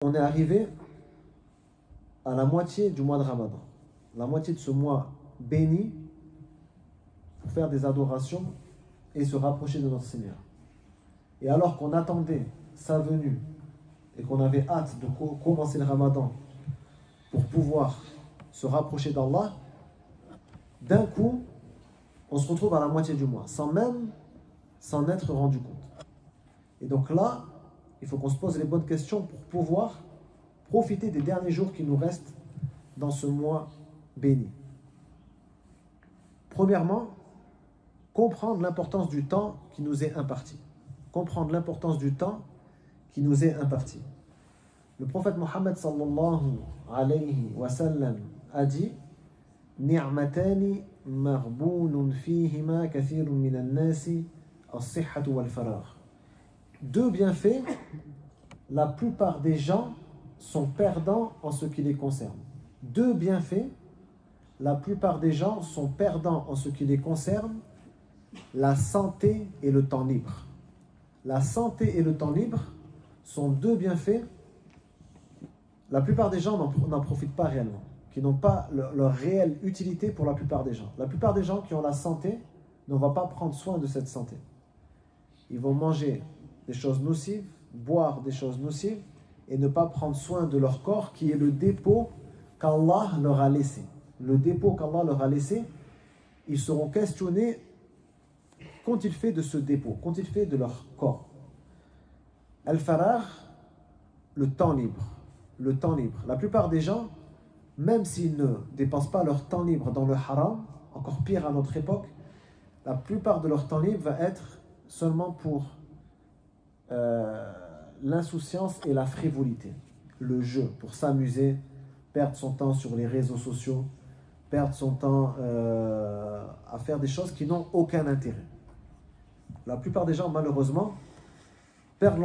On est arrivé à la moitié du mois de Ramadan, la moitié de ce mois béni pour faire des adorations et se rapprocher de notre Seigneur. Et alors qu'on attendait sa venue et qu'on avait hâte de commencer le Ramadan pour pouvoir se rapprocher d'Allah, d'un coup, on se retrouve à la moitié du mois, sans même s'en être rendu compte. Et donc là, il faut qu'on se pose les bonnes questions pour pouvoir profiter des derniers jours qui nous restent dans ce mois béni. Premièrement, comprendre l'importance du temps qui nous est imparti. Comprendre l'importance du temps qui nous est imparti. Le prophète Mohammed sallallahu alayhi wa sallam a dit Ni'matani marbunun fihima kathirun minan nasi as-sihhatu wal faragh. Deux bienfaits, la plupart des gens sont perdants en ce qui les concerne. Deux bienfaits, la plupart des gens sont perdants en ce qui les concerne, la santé et le temps libre. La santé et le temps libre sont deux bienfaits. La plupart des gens n'en profitent pas réellement, qui n'ont pas leur réelle utilité pour la plupart des gens. La plupart des gens qui ont la santé ne vont pas prendre soin de cette santé. Ils vont manger des choses nocives, boire des choses nocives et ne pas prendre soin de leur corps qui est le dépôt qu'Allah leur a laissé. Le dépôt qu'Allah leur a laissé, ils seront questionnés qu'ont-ils fait de ce dépôt, qu'ont-ils fait de leur corps. Al-Faragh, le temps libre. Le temps libre. La plupart des gens, même s'ils ne dépensent pas leur temps libre dans le haram, encore pire à notre époque, la plupart de leur temps libre va être seulement pour l'insouciance et la frivolité. Le jeu, pour s'amuser, perdre son temps sur les réseaux sociaux, perdre son temps à faire des choses qui n'ont aucun intérêt. La plupart des gens, malheureusement, perdent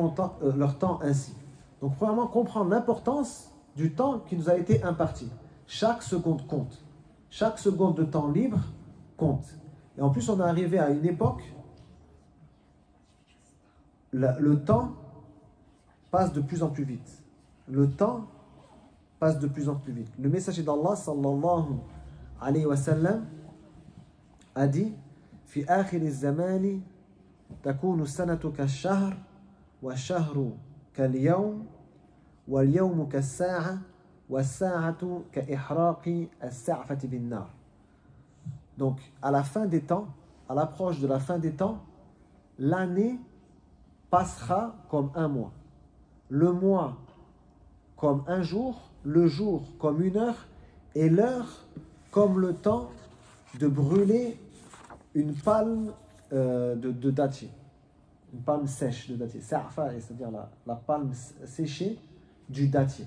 leur temps ainsi. Donc, premièrement, comprendre l'importance du temps qui nous a été imparti. Chaque seconde compte. Chaque seconde de temps libre compte. Et en plus, on est arrivé à une époque, le temps passe de plus en plus vite. Le temps passe de plus en plus vite. Le messager d'Allah, sallallahu alayhi wa sallam, a dit Fi akhir az-zamani takunu sanatu kash-shahr wa shahru kal-yawm wal yawmu kas-sa'a was-sa'atu ka-ihraqi as-sa'fati bin-nar. Donc, à la fin des temps, à l'approche de la fin des temps, l'année passera comme un mois. Le mois comme un jour, le jour comme une heure, et l'heure comme le temps de brûler une palme de dattier. Une palme sèche de dattier. Sa'fa, c'est-à-dire la palme séchée du dattier.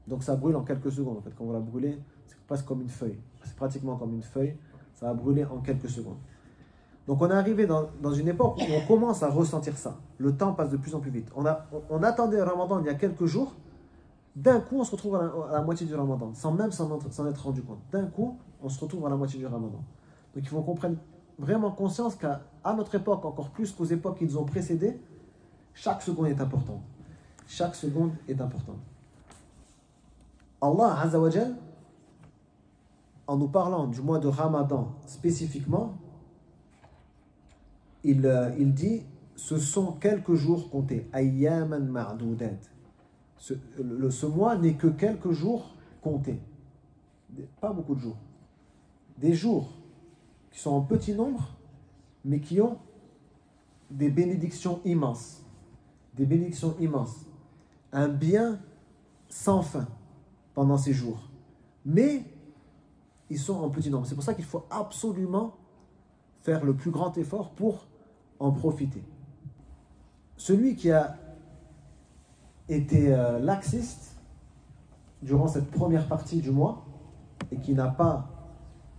Donc ça brûle en quelques secondes. En fait, quand vous la brûlez, c'est presque comme une feuille. C'est pratiquement comme une feuille. Ça va brûler en quelques secondes. Donc on est arrivé dans une époque où on commence à ressentir ça. Le temps passe de plus en plus vite. On attendait le Ramadan il y a quelques jours. D'un coup, on se retrouve à la moitié du Ramadan, sans même s'en être rendu compte. D'un coup, on se retrouve à la moitié du Ramadan. Donc il faut qu'on prenne vraiment conscience qu'à notre époque, encore plus qu'aux époques qui nous ont précédés, chaque seconde est importante. Chaque seconde est importante. Allah Azza wa Jal, en nous parlant du mois de Ramadan spécifiquement, il dit ce sont quelques jours comptés. Ayyaman ma'doudat. Ce mois n'est que quelques jours comptés. Pas beaucoup de jours. Des jours qui sont en petit nombre, mais qui ont des bénédictions immenses. Des bénédictions immenses. Un bien sans fin pendant ces jours. Mais ils sont en petit nombre. C'est pour ça qu'il faut absolument faire le plus grand effort pour en profiter. Celui qui a été laxiste durant cette première partie du mois et qui n'a pas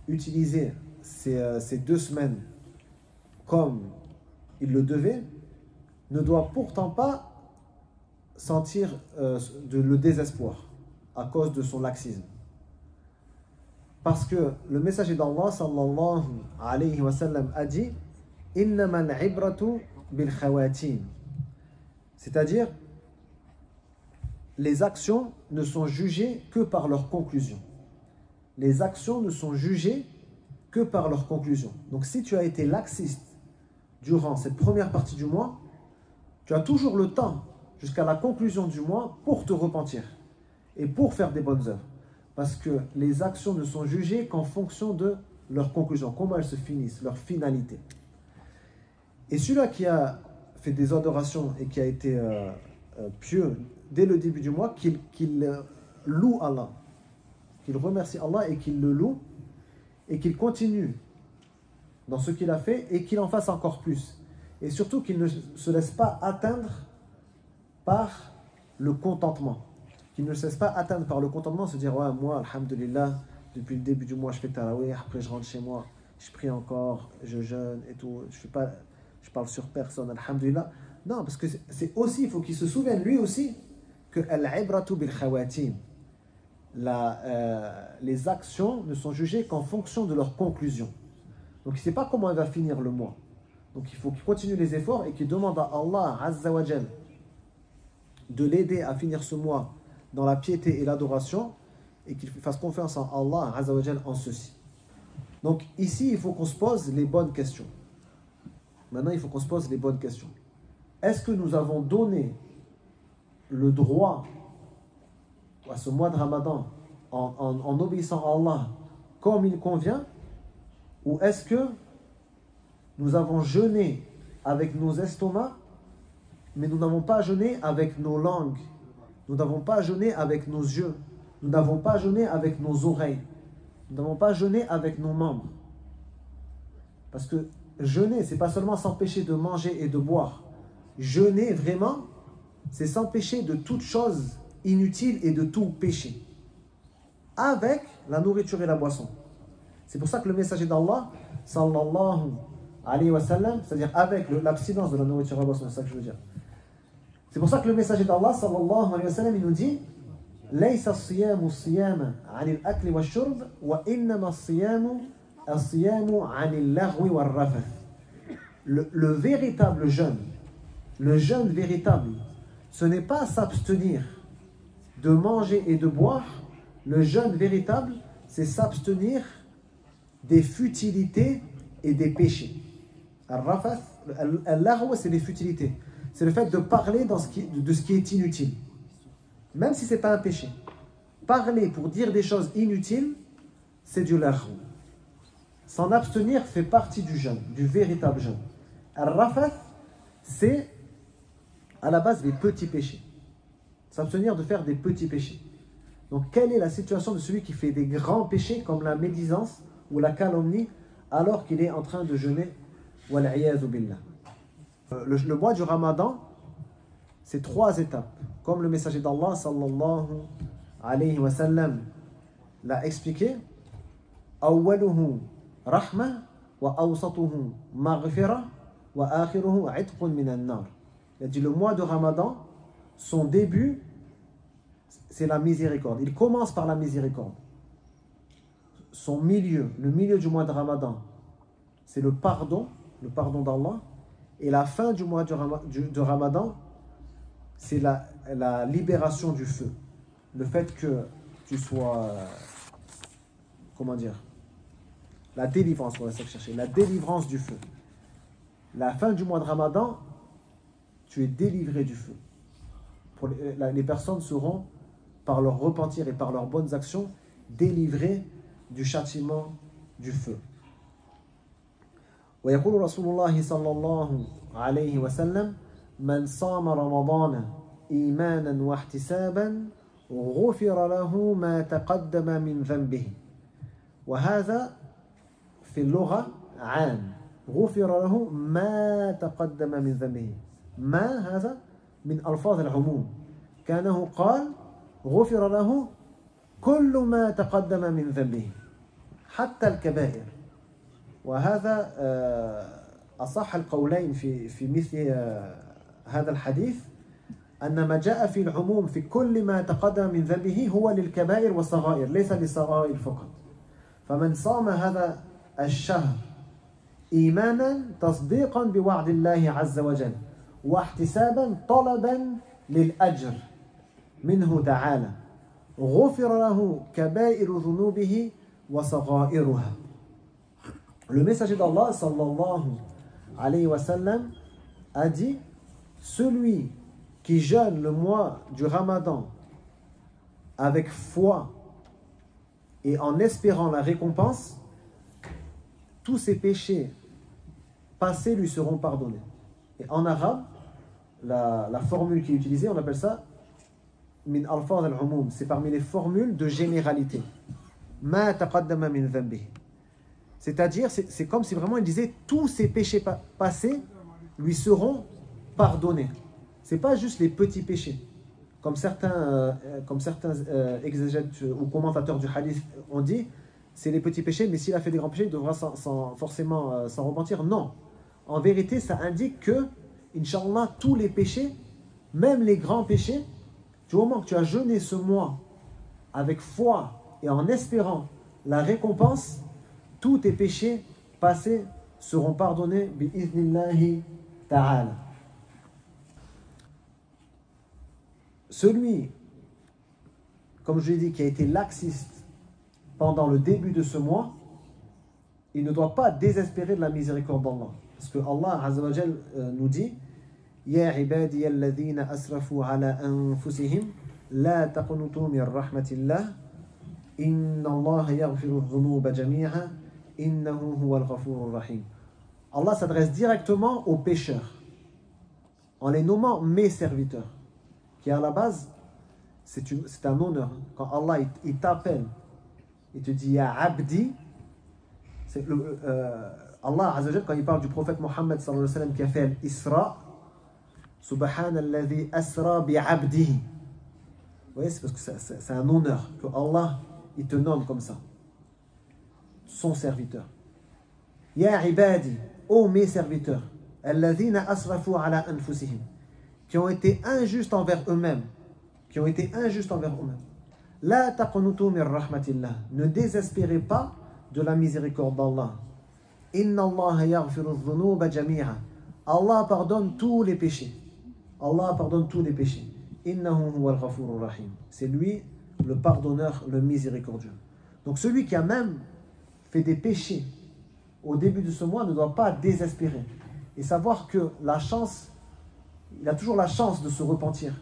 utilisé ces 2 semaines comme il le devait, ne doit pourtant pas sentir le désespoir à cause de son laxisme. Parce que le messager d'Allah sallallahu alayhi wa sallam a dit Innama al-ibratu bil khawatim. C'est-à-dire les actions ne sont jugées que par leurs conclusions. Les actions ne sont jugées que par leurs conclusions. Donc si tu as été laxiste durant cette première partie du mois, tu as toujours le temps jusqu'à la conclusion du mois pour te repentir et pour faire des bonnes œuvres. Parce que les actions ne sont jugées qu'en fonction de leur conclusion, comment elles se finissent, leur finalité. Et celui-là qui a fait des adorations et qui a été pieux dès le début du mois, qu'il loue Allah, qu'il remercie Allah et qu'il le loue et qu'il continue dans ce qu'il a fait et qu'il en fasse encore plus. Et surtout qu'il ne se laisse pas atteindre par le contentement. Qu'il ne se laisse pas atteindre par le contentement, se dire ouais, moi, alhamdulillah, depuis le début du mois, je fais tarawih, après je rentre chez moi, je prie encore, je jeûne et tout, je parle sur personne, alhamdulillah. Non, parce que c'est aussi, il faut qu'il se souvienne lui aussi que al-ibratu bil khawatim. Les actions ne sont jugées qu'en fonction de leur conclusion. Donc il ne sait pas comment il va finir le mois. Donc il faut qu'il continue les efforts et qu'il demande à Allah Azza wa Jal de l'aider à finir ce mois dans la piété et l'adoration et qu'il fasse confiance en Allah Azza wa Jal en ceci. Donc ici, il faut qu'on se pose les bonnes questions. Maintenant, il faut qu'on se pose les bonnes questions. Est-ce que nous avons donné le droit à ce mois de Ramadan en obéissant à Allah comme il convient, ou est-ce que nous avons jeûné avec nos estomacs mais nous n'avons pas jeûné avec nos langues, nous n'avons pas jeûné avec nos yeux, nous n'avons pas jeûné avec nos oreilles, nous n'avons pas jeûné avec nos membres? Parce que jeûner, c'est pas seulement s'empêcher de manger et de boire. Jeûner vraiment, c'est s'empêcher de toute chose inutile et de tout péché, avec la nourriture et la boisson. C'est pour ça que le messager d'Allah, sallallahu alayhi wa sallam, c'est-à-dire avec l'abstinence de la nourriture et la boisson, c'est ça que je veux dire. C'est pour ça que le messager d'Allah, sallallahu alayhi wa sallam, il nous dit ليس الصيام الصيام عن الأكل والشرب وإنما الصيام عن اللغو والرفث. Le véritable jeûne, le jeûne véritable, ce n'est pas s'abstenir de manger et de boire. Le jeûne véritable, c'est s'abstenir des futilités et des péchés. Al-rafath, al-laghw, c'est les futilités. C'est le fait de parler de ce qui est inutile. Même si ce n'est pas un péché. Parler pour dire des choses inutiles, c'est du laghw. S'en abstenir fait partie du jeûne, du véritable jeûne. Al-rafath, c'est à la base les petits péchés. S'abstenir de faire des petits péchés. Donc, quelle est la situation de celui qui fait des grands péchés comme la médisance ou la calomnie alors qu'il est en train de jeûner? Wal-'iyadhu billah. Le mois du Ramadan, c'est 3 étapes. Comme le messager d'Allah sallallahu alayhi wa sallam l'a expliqué. Awwaluhu rahma wa awsatuhu maghfira wa akhiruhu 'itqun min an-nar. Il a dit le mois de Ramadan, son début, c'est la miséricorde. Il commence par la miséricorde. Son milieu, le milieu du mois de Ramadan, c'est le pardon d'Allah. Et la fin du mois de Ramadan, c'est la libération du feu. Le fait que tu sois, comment dire, la délivrance, on va chercher, la délivrance du feu. La fin du mois de Ramadan, tu es délivré du feu. Les personnes seront, par leur repentir et par leurs bonnes actions, délivrées du châtiment du feu. ويقول رسول الله صلى الله عليه وسلم من صام رمضان إيمانا واحتسابا غفر له ما تقدم من ذنبه. وهذا في اللغة عام. غفر له ما تقدم من ذنبه. ما هذا من ألفاظ العموم. كأنه قال غفر له كل ما تقدم من ذنبه حتى الكبائر. وهذا أصح القولين في مثل هذا الحديث أن ما جاء في العموم في كل ما تقدم من ذنبه هو للكبائر والصغائر ليس للصغائر فقط. فمن صام هذا الشهر إيمانا تصديقا بوعد الله عز وجل واحتسابا طلبا للأجر منه تعالى غفر له كبائر ذنوبه وصغائرها. Le messager d'Allah sallallahu alayhi wa sallam a dit, celui qui jeûne le mois du Ramadan avec foi et en espérant la récompense, tous ses péchés passés lui seront pardonnés. Et en arabe, la formule qui est utilisée, on appelle ça min alfaz al-umum, c'est parmi les formules de généralité. Ma taqaddama min dhanbihi. C'est-à-dire, c'est comme si vraiment il disait tous ses péchés passés lui seront pardonnés. Ce n'est pas juste les petits péchés. Comme certains exégètes ou commentateurs du hadith ont dit, c'est les petits péchés, mais s'il a fait des grands péchés, il devra forcément s'en repentir. Non. En vérité, ça indique que, Inch'Allah, tous les péchés, même les grands péchés, du moment que tu as jeûné ce mois avec foi et en espérant la récompense, tous tes péchés passés seront pardonnés bi'iznillahi ta'ala. Celui, comme je l'ai dit, qui a été laxiste pendant le début de ce mois, il ne doit pas désespérer de la miséricorde d'Allah. Parce que Allah Azza wa Jal nous dit Ya ibadiy alladhina asrafu ala anfusihim la taqnutu min rahmatillah inna Allah yaghfiru dhunuba jami'a innahu huwal ghafurur rahim. Allah s'adresse directement aux pécheurs en les nommant mes serviteurs, qui à la base c'est un honneur. Quand Allah il t'appelle, il te dit Ya abdi, Allah Azza wa Jal, quand il parle du prophète Mohammed sallallahu alayhi wa sallam qui a fait l'Isra, Subhanalladhi asra bi abdihi. Vous voyez, c'est parce que c'est un honneur que Allah il te nomme comme ça, son serviteur. Ya ibadi, ô mes serviteurs, alladhina asrafu ala anfusihim, qui ont été injustes envers eux-mêmes, La taqnutu min rahmatillah, ne désespérez pas de la miséricorde d'Allah. Inna Allah yaghfiru dhunuba jami'a. Allah pardonne tous les péchés. Innahu huwal ghafurur rahim. C'est lui le pardonneur, le miséricordieux. Donc celui qui a même fait des péchés au début de ce mois ne doit pas désespérer et savoir que il a toujours la chance de se repentir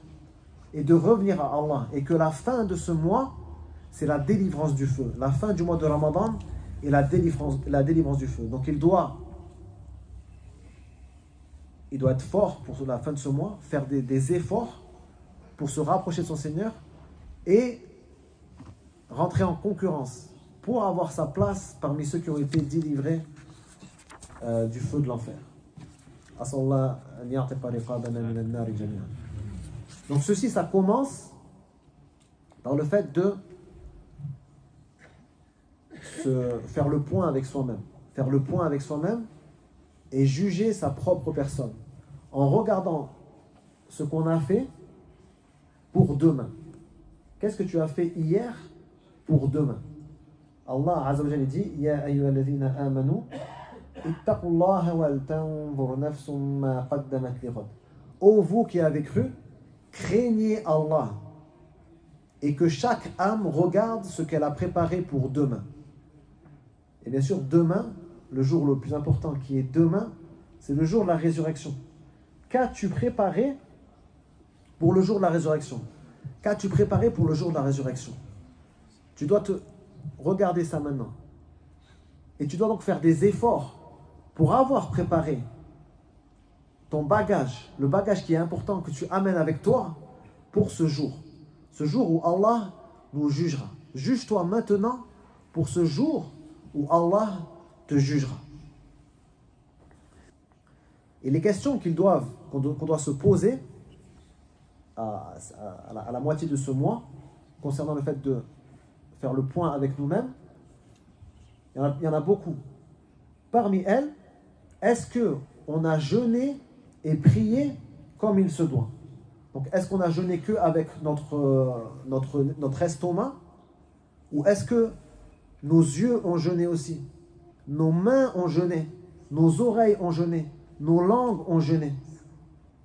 et de revenir à Allah, et que la fin de ce mois, c'est la délivrance du feu. La fin du mois de Ramadan et la délivrance du feu. Donc il doit être fort pour la fin de ce mois, faire des efforts pour se rapprocher de son Seigneur et rentrer en concurrence pour avoir sa place parmi ceux qui ont été délivrés du feu de l'enfer. Donc ceci, ça commence par le fait de faire le point avec soi-même et juger sa propre personne en regardant ce qu'on a fait pour demain. Qu'est-ce que tu as fait hier pour demain? Allah Azza wa Jalla dit Ya ayyuhalladhina amanu ittaqullaha wal tanzur nafsum ma qaddamat lighad. Ô vous qui avez cru, craignez Allah et que chaque âme regarde ce qu'elle a préparé pour demain. Et bien sûr, demain, le jour le plus important qui est demain, c'est le jour de la résurrection. Qu'as-tu préparé pour le jour de la résurrection? Qu'as-tu préparé pour le jour de la résurrection? Tu dois te regarder ça maintenant. Et tu dois donc faire des efforts pour avoir préparé ton bagage, le bagage qui est important que tu amènes avec toi pour ce jour où Allah nous jugera. Juge-toi maintenant pour ce jour où Allah te jugera. Et les questions qu'on doit se poser à la moitié de ce mois, concernant le fait de faire le point avec nous-mêmes, il y en a beaucoup. Parmi elles, est-ce qu'on a jeûné et prié comme il se doit? Donc, est-ce qu'on a jeûné que avec notre estomac, ou est-ce que nos yeux ont jeûné aussi, nos mains ont jeûné, nos oreilles ont jeûné, nos langues ont jeûné?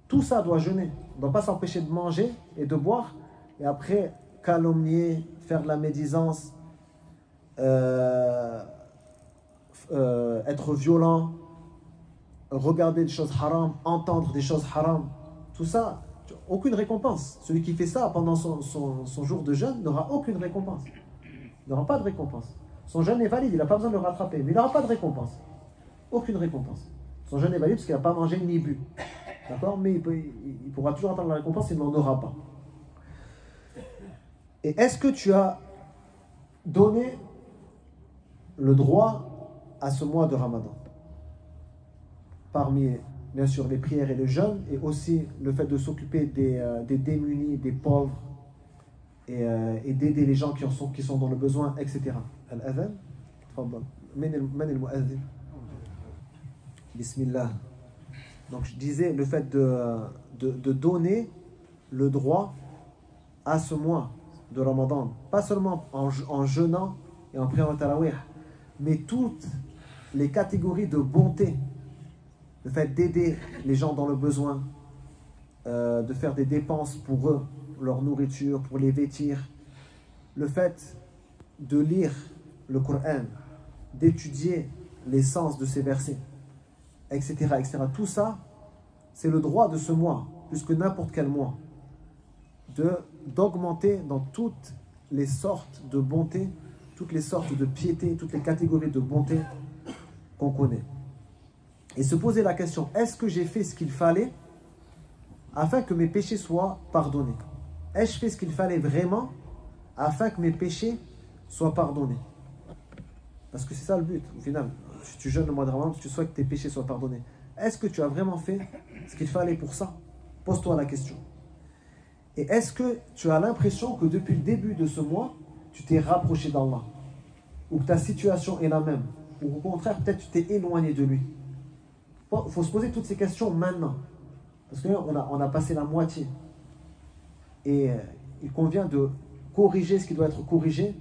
Tout ça doit jeûner. On ne doit pas s'empêcher de manger et de boire et après calomnier, faire de la médisance, être violent, regarder des choses haram, entendre des choses haram, tout ça, aucune récompense. Celui qui fait ça pendant son jour de jeûne n'aura aucune récompense. Il n'aura pas de récompense. Son jeûne est valide, il n'a pas besoin de le rattraper, mais il n'aura pas de récompense. Aucune récompense. Son jeûne est valide parce qu'il n'a pas mangé ni bu. D'accord? Mais il pourra toujours attendre la récompense, il n'en aura pas. Et est-ce que tu as donné le droit à ce mois de Ramadan? Parmi, bien sûr, les prières et le jeûne, et aussi le fait de s'occuper des démunis, des pauvres, et d'aider les gens qui sont dans le besoin, etc. Al-Adhan, man al-mu'adhin. Bismillah. Donc je disais le fait de donner le droit à ce mois de Ramadan, pas seulement en jeûnant et en priant le tarawih, mais toutes les catégories de bonté, le fait d'aider les gens dans le besoin, de faire des dépenses pour eux, leur nourriture, pour les vêtir, le fait de lire le Coran, d'étudier les sens de ces versets, etc., etc. Tout ça, c'est le droit de ce mois, plus que n'importe quel mois, d'augmenter dans toutes les sortes de bonté, toutes les sortes de piété, toutes les catégories de bonté qu'on connaît. Et se poser la question, est-ce que j'ai fait ce qu'il fallait afin que mes péchés soient pardonnés? Ai-je fait ce qu'il fallait vraiment afin que mes péchés soient pardonnés? Parce que c'est ça le but, au final. Si tu jeûnes le mois de Ramadan, tu souhaites que tes péchés soient pardonnés. Est-ce que tu as vraiment fait ce qu'il fallait pour ça? Pose-toi la question. Et est-ce que tu as l'impression que depuis le début de ce mois, tu t'es rapproché d'Allah? Ou que ta situation est la même? Ou au contraire, peut-être tu t'es éloigné de lui? Il faut se poser toutes ces questions maintenant. Parce qu'on a passé la moitié. Et il convient de corriger ce qui doit être corrigé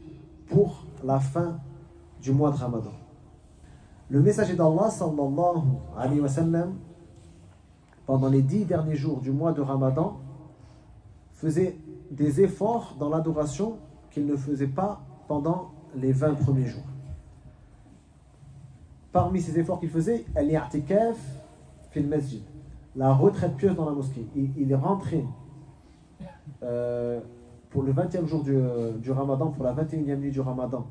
pour la fin du mois de Ramadan. Le messager d'Allah, sallallahu alayhi wa sallam, pendant les 10 derniers jours du mois de Ramadan, faisait des efforts dans l'adoration qu'il ne faisait pas pendant les 20 premiers jours. Parmi ces efforts qu'il faisait, al-i'tikaf fil masjid, la retraite pieuse dans la mosquée. Il est rentré pour le 20e jour du Ramadan, pour la 21e nuit du Ramadan.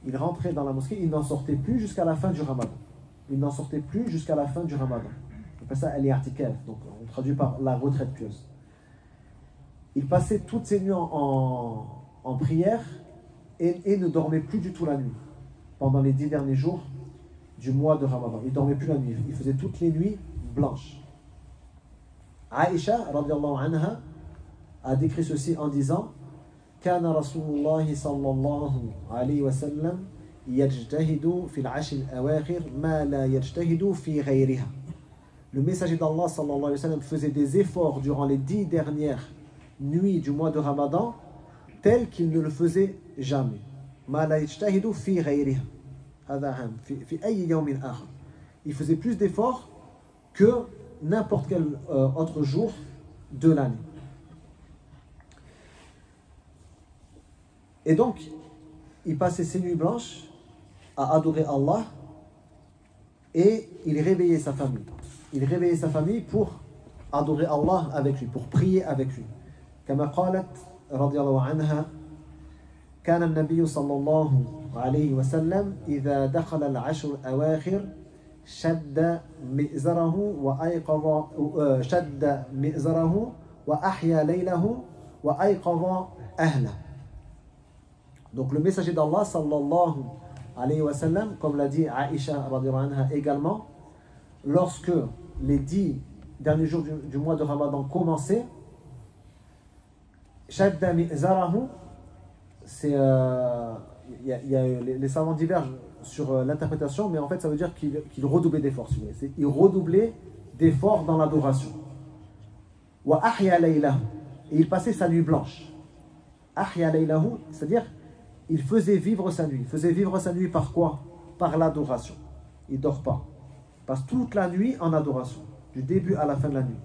Il rentrait dans la mosquée, il n'en sortait plus jusqu'à la fin du Ramadan. Il n'en sortait plus jusqu'à la fin du Ramadan. On appelle ça al-i'tikaf, donc on traduit par la retraite pieuse. Il passait toutes ses nuits en prière et ne dormait plus du tout la nuit pendant les 10 derniers jours du mois de Ramadan. Il ne dormait plus la nuit, il faisait toutes les nuits blanches. Aïcha, radiyallahu anha, a décrit ceci en disant: Kana Rasulullah sallallahu alayhi wa sallam yajtahidu fil ashir al-awakhir ma la yajtahidu fi ghayriha. Le messager d'Allah sallallahu alayhi wa sallam faisait des efforts durant les 10 dernières nuits du mois de Ramadan tels qu'il ne le faisait jamais. Ma la yajtahidu fi ghayriha. Il faisait plus d'efforts que n'importe quel autre jour de l'année. Et donc, il passait ses nuits blanches à adorer Allah et il réveillait sa famille. Il réveillait sa famille pour adorer Allah avec lui, pour prier avec lui. كما قالت رضي الله عنها كان النبي صلى الله عليه وسلم إذا دخل العشر الأواخر شد مئزره وأحيا ليله وأيقظ أهله. Donc le messager d'Allah sallallahu alayhi wa sallam, comme l'a dit Aïcha radhiyallahu anha également, lorsque les 10 derniers jours du mois de Ramadan commençaient, shadda mi'zarahu, c'est les savants divergent sur l'interprétation, mais en fait ça veut dire qu'il redoublait d'efforts. Il redoublait d'efforts dans l'adoration. Wa ahya laylahu, et il passait sa nuit blanche. Ahya laylahu, c'est-à-dire il faisait vivre sa nuit. Il faisait vivre sa nuit par quoi? Par l'adoration. Il ne dort pas. Il passe toute la nuit en adoration, du début à la fin de la nuit.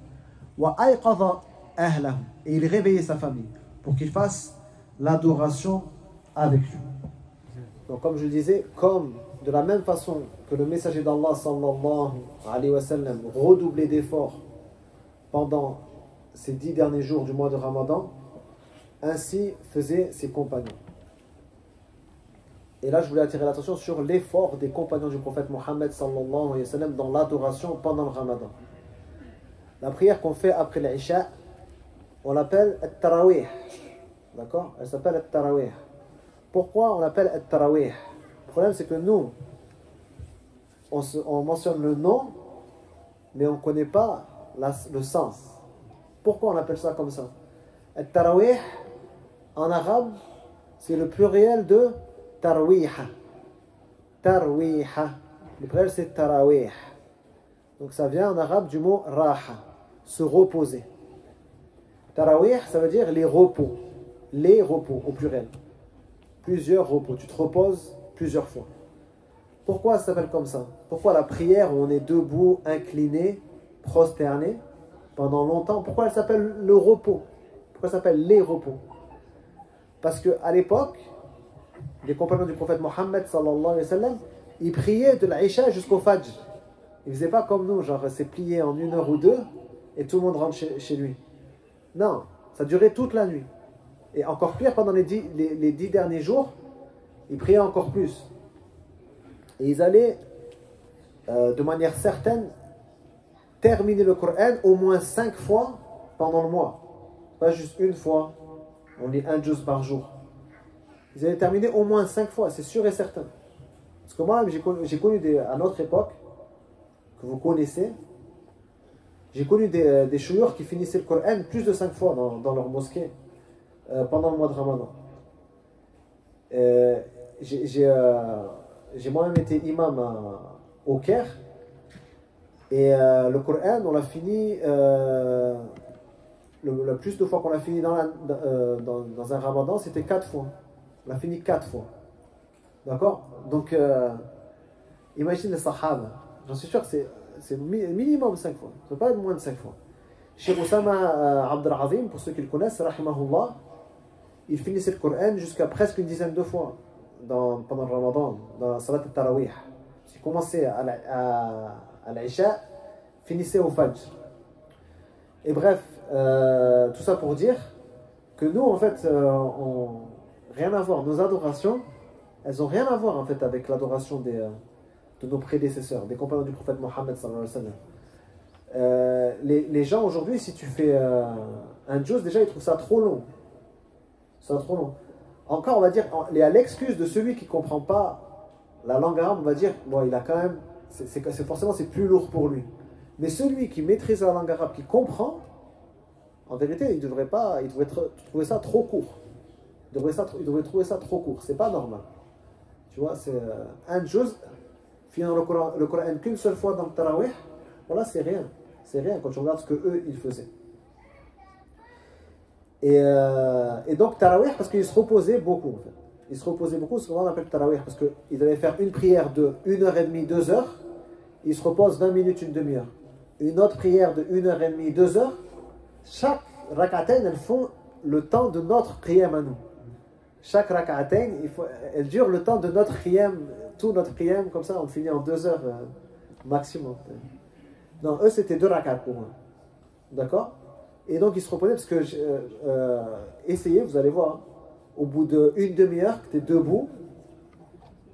Wa ayqadha ahlahu, et il réveillait sa famille. pour qu'il fasse l'adoration avec lui. Donc comme je le disais, comme de la même façon que le messager d'Allah sallallahu alayhi wa sallam redoublait d'efforts pendant ces 10 derniers jours du mois de Ramadan, ainsi faisaient ses compagnons. Et là je voulais attirer l'attention sur l'effort des compagnons du prophète Mohammed sallallahu alayhi wa sallam dans l'adoration pendant le Ramadan. La prière qu'on fait après l'Isha, on l'appelle At-Tarawih. D'accord? Elle s'appelle At-Tarawih. Pourquoi on l'appelle At-Tarawih? Le problème c'est que nous, on mentionne le nom, mais on ne connaît pas le sens. Pourquoi on appelle ça comme ça? At-Tarawih, en arabe, c'est le pluriel de Tarwiha. Tarwiha. Le pluriel c'est Tarawih. Donc ça vient en arabe du mot Raha, se reposer. Tarawih, ça veut dire les repos. Les repos, au pluriel. Plusieurs repos. Tu te reposes plusieurs fois. Pourquoi ça s'appelle comme ça? Pourquoi la prière où on est debout, incliné, prosterné pendant longtemps, pourquoi elle s'appelle le repos? Pourquoi ça s'appelle les repos? Parce qu'à l'époque, les compagnons du prophète Mohammed sallallahu alayhi wa sallam, ils priaient de l'Aïcha jusqu'au Fajr. Ils ne faisaient pas comme nous, genre c'est plié en 1 heure ou 2 et tout le monde rentre chez lui. Non, ça durait toute la nuit. Et encore pire, pendant les 10 derniers jours, ils priaient encore plus. Et ils allaient, de manière certaine, terminer le Coran au moins 5 fois pendant le mois. Pas juste une fois, on lit un juz par jour. Ils allaient terminer au moins 5 fois, c'est sûr et certain. Parce que moi, j'ai connu à notre époque, que vous connaissez, j'ai connu des chouyours qui finissaient le Coran plus de 5 fois dans leur mosquée pendant le mois de Ramadan. J'ai moi-même été imam au Caire et le Coran, on l'a fini le plus de fois qu'on l'a fini dans un Ramadan, c'était 4 fois. On l'a fini 4 fois. D'accord? Donc, imagine les Sahaba. J'en suis sûr que c'est minimum 5 fois. Ça ne peut pas être moins de 5 fois. Cheikh Oussama Abdel Azim, pour ceux qui le connaissent, rahimahullah, il finissait le Coran jusqu'à presque une dizaine de fois pendant le Ramadan, dans la Salat al-Tarawih. Il commençait à l'Isha, finissait au Fajr. Et bref, tout ça pour dire que nous, en fait, rien à voir. Nos adorations, elles n'ont rien à voir en fait avec l'adoration de nos prédécesseurs, des compagnons du prophète Mohammed sallallahu alayhi wa sallam. Les gens aujourd'hui, si tu fais un juz, déjà ils trouvent ça trop long. Ça trop long. Encore, on va dire, il y a l'excuse de celui qui ne comprend pas la langue arabe, on va dire, bon, il a quand même, forcément c'est plus lourd pour lui. Mais celui qui maîtrise la langue arabe, qui comprend, en vérité, il devrait trouver ça trop court. Il devrait trouver ça trop court. C'est pas normal. Tu vois, c'est un juz, finir le Coran qu'une seule fois dans le Tarawih, voilà, c'est rien. C'est rien quand tu regardes ce qu'eux, ils faisaient. Et donc, Tarawih, parce qu'ils se reposaient beaucoup, en fait. Ils se reposaient beaucoup, c'est ce qu'on appelle Tarawih, parce qu'ils allaient faire une prière de 1h30, 2 heures, ils se reposent 20 minutes, une demi-heure. Une autre prière de 1h30, 2 heures, chaque rak'atayn, elles font le temps de notre qiyam à nous. Chaque rak'atayn, elle dure le temps de notre qiyam, tout notre qiyam, comme ça, on finit en 2 heures maximum. Non, eux, c'était 2 rak'at pour eux. D'accord? Et donc, ils se reposaient parce que, essayez, vous allez voir, au bout d'une demi-heure que tu es debout,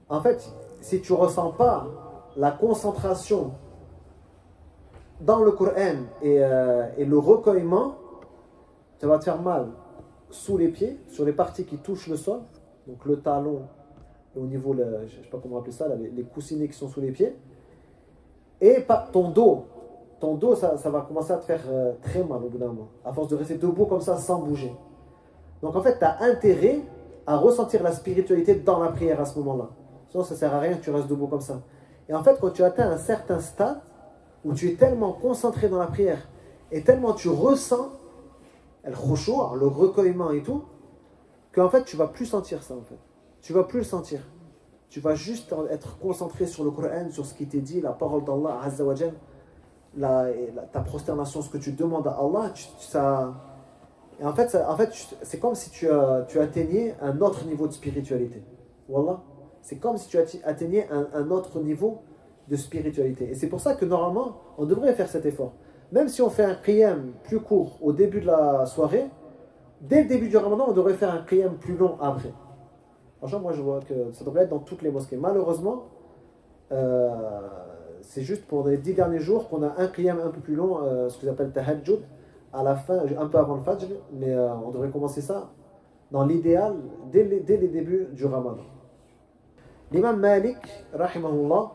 en fait, si tu ne ressens pas la concentration dans le Coran et le recueillement, ça va te faire mal sous les pieds, sur les parties qui touchent le sol, donc le talon, et au niveau, je ne sais pas comment appeler ça, là, les coussinets qui sont sous les pieds, et ton dos. Ton dos, ça va commencer à te faire très mal au bout d'un moment, à force de rester debout comme ça sans bouger. Donc en fait, tu as intérêt à ressentir la spiritualité dans la prière à ce moment-là. Sinon, ça ne sert à rien que tu restes debout comme ça. Et en fait, quand tu atteins un certain stade, où tu es tellement concentré dans la prière, et tellement tu ressens le khushu', le recueillement et tout, qu'en fait, tu ne vas plus sentir ça en fait. Tu ne vas plus le sentir. Tu vas juste être concentré sur le Coran, sur ce qui t'est dit, la parole d'Allah Azza wa Jal, ta prosternation, ce que tu demandes à Allah, Et en fait, c'est comme si tu atteignais un autre niveau de spiritualité. Wallah. C'est comme si tu atteignais un autre niveau de spiritualité. Et c'est pour ça que normalement, on devrait faire cet effort. Même si on fait un qiyam plus court au début de la soirée, dès le début du ramadan, on devrait faire un qiyam plus long après. Franchement, moi je vois que ça devrait être dans toutes les mosquées. Malheureusement, c'est juste pour les 10 derniers jours qu'on a un qiyam un peu plus long, ce qu'ils appellent tahajjud, à la fin, un peu avant le fajr, mais on devrait commencer ça dans l'idéal dès les débuts du ramadan. L'imam Malik, rahimahullah,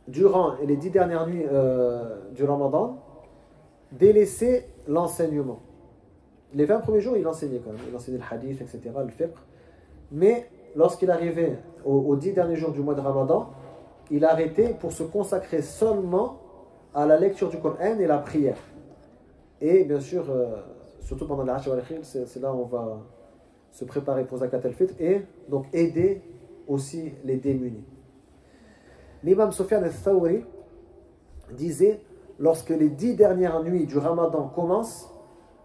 durant les 10 dernières nuits du ramadan, délaissait l'enseignement. Les 20 premiers jours, il enseignait quand même. Il enseignait le hadith, etc., le fiqh. Mais lorsqu'il arrivait aux 10 derniers jours du mois de ramadan, il arrêtait pour se consacrer seulement à la lecture du Coran et la prière. Et bien sûr, surtout pendant l'Ashr al-Khir, c'est là où on va se préparer pour Zakat al-Fitr et donc aider aussi les démunis. L'imam Sufyan al-Thawri disait, lorsque les 10 dernières nuits du ramadan commencent,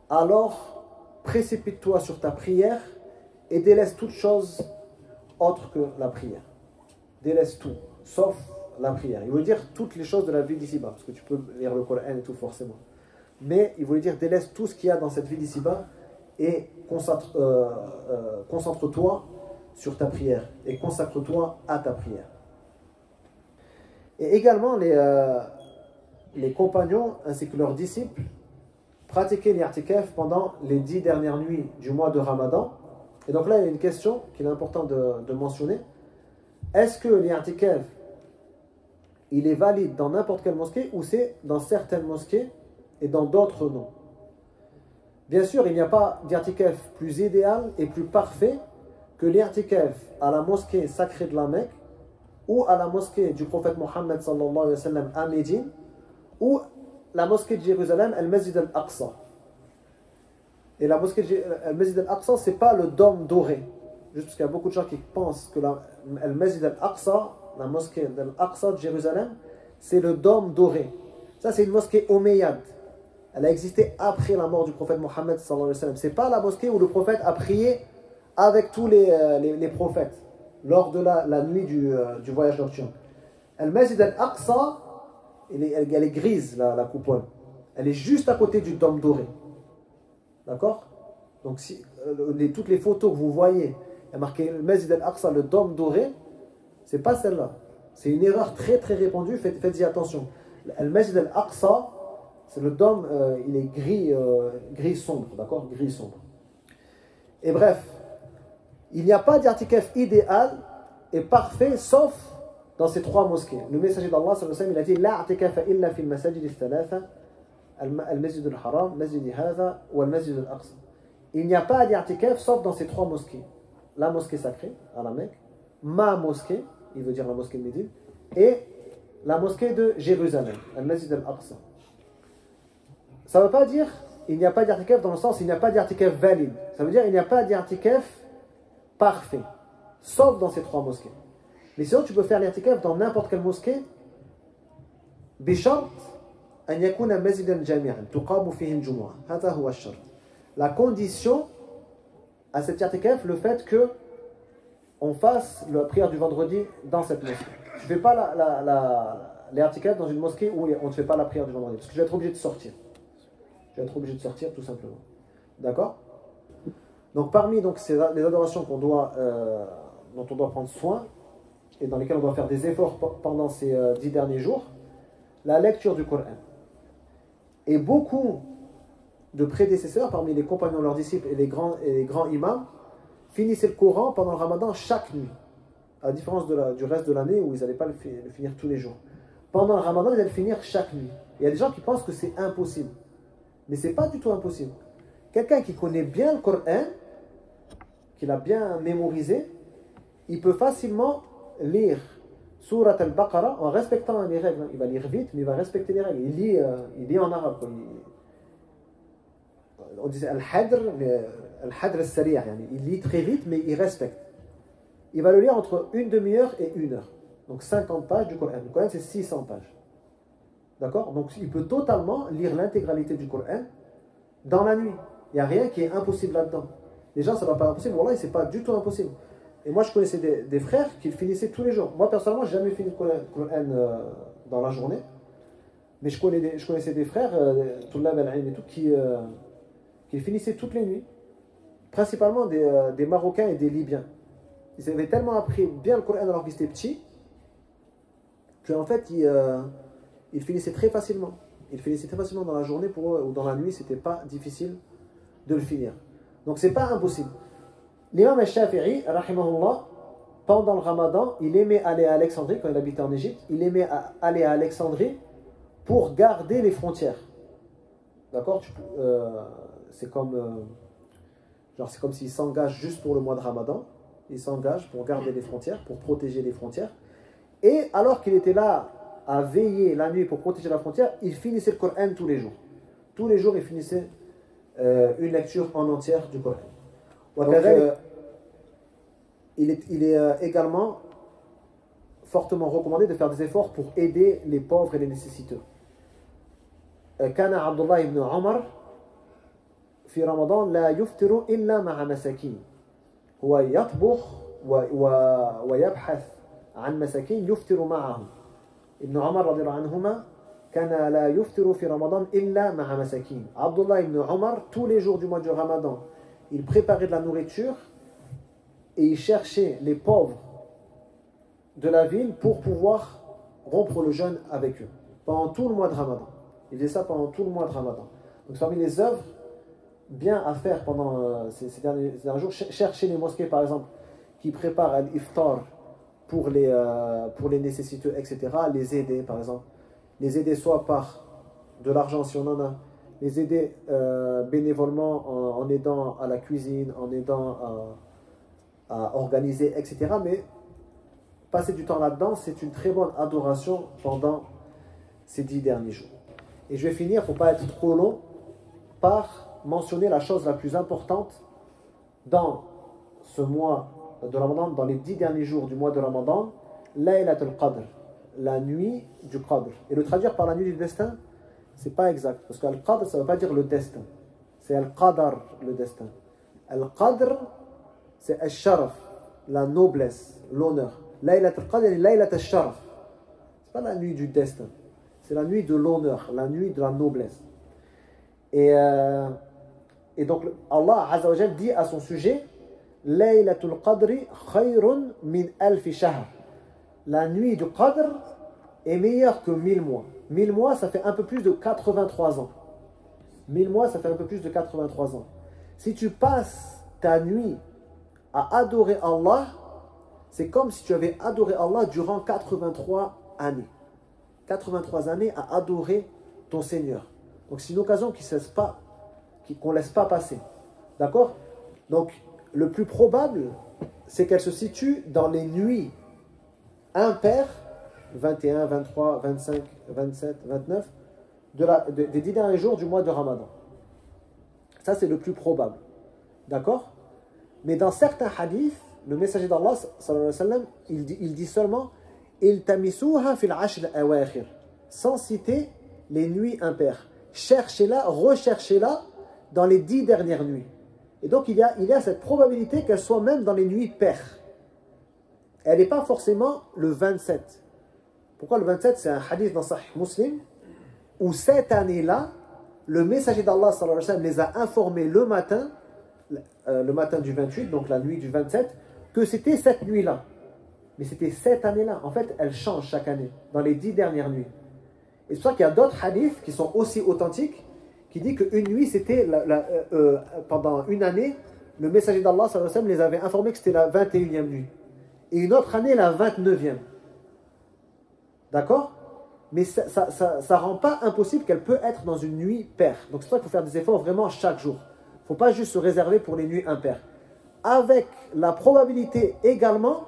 alors précipite-toi sur ta prière et délaisse toute chose autre que la prière. Délaisse tout, sauf la prière. Il veut dire toutes les choses de la vie d'ici-bas, parce que tu peux lire le Coran et tout forcément. Mais il voulait dire délaisse tout ce qu'il y a dans cette vie d'ici-bas et concentre-toi sur ta prière et consacre-toi à ta prière. Et également les compagnons ainsi que leurs disciples pratiquaient l'i'tikaf pendant les 10 dernières nuits du mois de Ramadan. Et donc là, il y a une question qu'il est important de mentionner. Est-ce que l'i'tikaf, il est valide dans n'importe quelle mosquée ou c'est dans certaines mosquées et dans d'autres non? Bien sûr, il n'y a pas d'i'tikaf plus idéal et plus parfait que l'i'tikaf à la mosquée sacrée de la Mecque ou à la mosquée du prophète Mohammed sallallahu alayhi wa sallam à Médine ou la mosquée de Jérusalem, Al-Masjid al-Aqsa. Et la mosquée de Al-Masjid al-Aqsa, ce n'est pas le dôme doré. Juste parce qu'il y a beaucoup de gens qui pensent que Al-Masjid al-Aqsa, la mosquée d'Al-Aqsa de Jérusalem, c'est le dôme doré. Ça, c'est une mosquée omeyyade. Elle a existé après la mort du prophète Mohammed sallallahu alayhi wa sallam. Ce n'est pas la mosquée où le prophète a prié avec tous les prophètes lors de la nuit du voyage nocturne. Al-Masjid al-Aqsa, elle est grise, la coupole. Elle est juste à côté du dôme doré. D'accord? Donc, toutes les photos que vous voyez, il y a marqué Al-Masjid al-Aqsa, le dôme doré, c'est pas celle-là. C'est une erreur très très répandue, faites-y attention. Al-Masjid al-Aqsa, c'est le dôme, il est gris sombre, d'accord? Gris sombre. Et bref, il n'y a pas d'i'tikaf idéal et parfait, sauf dans ces 3 mosquées. Le messager d'Allah, sallallahu alayhi wa sallam, il a dit La i'tikafa illa fil masajid al-thalatha, al-masjid al-haram, masjid hadha, ou al-masjid al-aqsa. Il n'y a pas d'i'tikaf sauf dans ces 3 mosquées. La mosquée sacrée, à la Mecque, ma mosquée, il veut dire la mosquée de Médine, et la mosquée de Jérusalem, al-masjid al-aqsa. Ça ne veut pas dire il n'y a pas d'i'tikaf dans le sens il n'y a pas d'i'tikaf valide. Ça veut dire il n'y a pas d'i'tikaf parfait, sauf dans ces 3 mosquées. Mais sinon, tu peux faire l'i'tikaf dans n'importe quelle mosquée, bishart an yakuna masjidan jami'an tuqamu fihi al-jumu'ah. Hadha huwa ash-shart. La condition à cet i'tikaf, le fait que on fasse la prière du vendredi dans cette mosquée. Tu ne fais pas l'i'tikaf dans une mosquée où on ne fait pas la prière du vendredi, parce que tu vas être obligé de sortir. Tu vas être obligé de sortir tout simplement. D'accord? Donc parmi les adorations dont on doit prendre soin et dans lesquelles on doit faire des efforts pendant ces 10 derniers jours, la lecture du Coran. Et beaucoup de prédécesseurs, parmi les compagnons, leurs disciples et les grands imams, finissaient le Coran pendant le Ramadan chaque nuit, à la différence du reste de l'année où ils n'allaient pas le finir tous les jours. Pendant le Ramadan, ils allaient le finir chaque nuit. Il y a des gens qui pensent que c'est impossible. Mais ce n'est pas du tout impossible. Quelqu'un qui connaît bien le Coran, qui l'a bien mémorisé, il peut facilement lire Surat al-Baqarah en respectant les règles. Il va lire vite, mais il va respecter les règles. Il lit en arabe. On disait al-hadr, mais al-hadr al-sari', il lit très vite, mais il respecte. Il va le lire entre une demi-heure et 1 heure. Donc 50 pages du Coran. Le Coran, c'est 600 pages. D'accord? Donc il peut totalement lire l'intégralité du Coran dans la nuit. Il n'y a rien qui est impossible là-dedans. Les gens, ça ne va pas être impossible. Wallah, c'est pas du tout impossible. Et moi, je connaissais des frères qui le finissaient tous les jours. Moi, personnellement, je n'ai jamais fini le Coran dans la journée. Mais je connaissais des frères, Tullab al-Ilm et tout, qui le finissaient toutes les nuits. Principalement des Marocains et des Libyens. Ils avaient tellement appris bien le Coran alors qu'ils étaient petits, qu'en fait, ils finissaient très facilement. Ils finissaient très facilement dans la journée pour eux, ou dans la nuit, c'était pas difficile de le finir. Donc, c'est pas impossible. L'imam al-Shafi'i, rahimahullah, pendant le Ramadan, il aimait aller à Alexandrie, quand il habitait en Égypte, il aimait aller à Alexandrie pour garder les frontières. D'accord? C'est comme s'il s'engage juste pour le mois de Ramadan. Il s'engage pour garder les frontières, pour protéger les frontières. Et alors qu'il était là à veiller la nuit pour protéger la frontière, il finissait le Coran tous les jours. Tous les jours, il finissait une lecture en entière du Coran. Donc, il est également fortement recommandé de faire des efforts pour aider les pauvres et les nécessiteux. Kana Abdullah ibn Omar في رمضان لا يفطر إلا مع مساكين هو يطبخ ويبحث عن مساكين يفطر معهم. ابن عمر رضي الله عنهما كان لا يفطر في رمضان إلا مع مساكين. Abdullah ibn Omar, tous les jours du mois du Ramadan, il préparait de la nourriture et il cherchait les pauvres de la ville pour pouvoir rompre le jeûne avec eux pendant tout le mois de Ramadan. Il faisait ça pendant tout le mois de Ramadan. Donc parmi les œuvres bien à faire pendant ces derniers jours, chercher les mosquées par exemple qui préparent l'iftar pour les nécessiteux, etc. Les aider par exemple, les aider soit par de l'argent si on en a, les aider bénévolement en aidant à la cuisine, en aidant à organiser, etc. Mais passer du temps là-dedans, c'est une très bonne adoration pendant ces 10 derniers jours. Et je vais finir, pour ne pas être trop long, par mentionner la chose la plus importante dans ce mois de Ramadan, dans les 10 derniers jours du mois de Ramadan, Laylatul Qadr, la nuit du Qadr. Et le traduire par la nuit du destin, c'est pas exact, parce que Al-Qadr, ça ne veut pas dire le destin. C'est Al-Qadar, le destin. Al-Qadr, c'est Al-Sharaf, la noblesse, l'honneur. Laylatul Qadr est Laylatul Sharaf. C'est pas la nuit du destin, c'est la nuit de l'honneur, la nuit de la noblesse. Et donc Allah Azza wa Jal dit à son sujet Laylatul Qadri khayrun min alfi shahr. La nuit du Qadr est meilleure que 1000 mois. 1000 mois, ça fait un peu plus de 83 ans. 1000 mois, ça fait un peu plus de 83 ans. Si tu passes ta nuit à adorer Allah, c'est comme si tu avais adoré Allah durant 83 années. 83 années à adorer ton Seigneur. Donc c'est une occasion qu'on ne laisse pas passer. D'accord? Donc le plus probable, c'est qu'elle se situe dans les nuits impaires, 21, 23, 25, 27, 29, des 10 derniers jours du mois de Ramadan. Ça, c'est le plus probable. D'accord? Mais dans certains hadiths, le messager d'Allah, sallallahu alayhi wa sallam, il dit seulement « Iltamisuha fil ashr awakhir » sans citer les nuits impaires. Cherchez-la, recherchez-la dans les 10 dernières nuits. Et donc, il y a cette probabilité qu'elle soit même dans les nuits paires. Elle n'est pas forcément le 27. Pourquoi le 27? C'est un hadith dans Sahih Muslim, où cette année-là, le messager d'Allah sallallahu alayhi wa sallam les a informés le matin du 28, donc la nuit du 27, que c'était cette nuit-là. Mais c'était cette année-là. En fait, elle change chaque année, dans les 10 dernières nuits. Et c'est pour ça qu'il y a d'autres hadiths qui sont aussi authentiques, qui disent qu'une nuit, c'était pendant une année, le messager d'Allah sallallahu alayhi wa sallam les avait informés que c'était la 21e nuit. Et une autre année, la 29e. D'accord? Mais ça ne rend pas impossible qu'elle peut être dans une nuit paire. Donc c'est pour ça qu'il faut faire des efforts vraiment chaque jour. Il ne faut pas juste se réserver pour les nuits impaires. Avec la probabilité également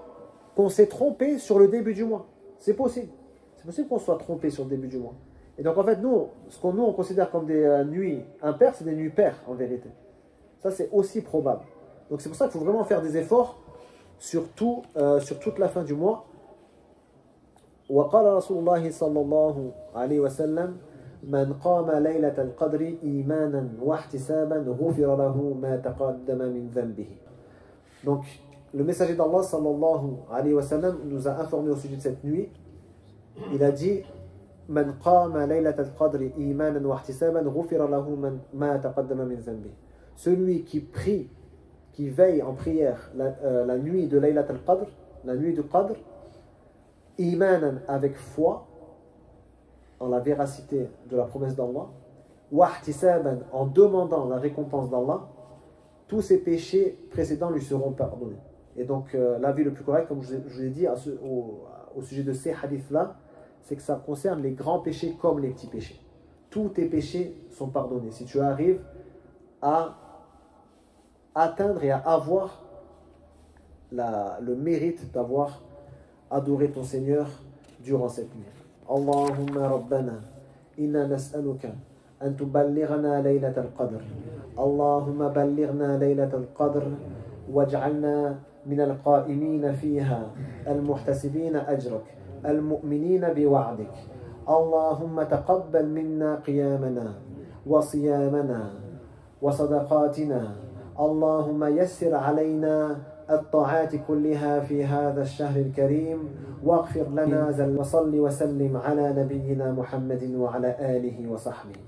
qu'on s'est trompé sur le début du mois. C'est possible. C'est possible qu'on soit trompé sur le début du mois. Et donc en fait, ce qu'on on considère comme des nuits impaires, c'est des nuits paires en vérité. Ça c'est aussi probable. Donc c'est pour ça qu'il faut vraiment faire des efforts sur toute la fin du mois. وقال رسول الله صلى الله عليه وسلم من قام ليلة القدر إيمانا واحتسابا غفر له ما تقدم من ذنبه. Donc, le messager d'Allah sallallahu alayhi wa sallam nous a informé au sujet de cette nuit. Il a dit من قام ليلة القدر إيمانا واحتسابا غفر له ما تقدم من ذنبه. Celui qui prie, qui veille en prière la nuit de Laylat al-Qadr, la nuit du Qadr, imanan, avec foi en la véracité de la promesse d'Allah, wahtisaban, en demandant la récompense d'Allah, tous ses péchés précédents lui seront pardonnés. Et donc l'avis le plus correct, comme je vous l'ai dit au sujet de ces hadiths-là, c'est que ça concerne les grands péchés comme les petits péchés. Tous tes péchés sont pardonnés. Si tu arrives à atteindre et à avoir le mérite d'avoir adoré ton Seigneur durant cette nuit. Allahumma Rabbana, inna nas'aluka an tuballighna laylat al-qadr. Allahumma ballighna laylat al-qadr waj'alna min al-qa'imin fiha al-muhtasibin ajrak al-mu'minin biwa'dik. Allahumma taqabbal minna qiyamana wa siyamana wa sadaqatina. اللهم يسر علينا الطاعات كلها في هذا الشهر الكريم واغفر لنا وصل وسلم على نبينا محمد وعلى آله وصحبه.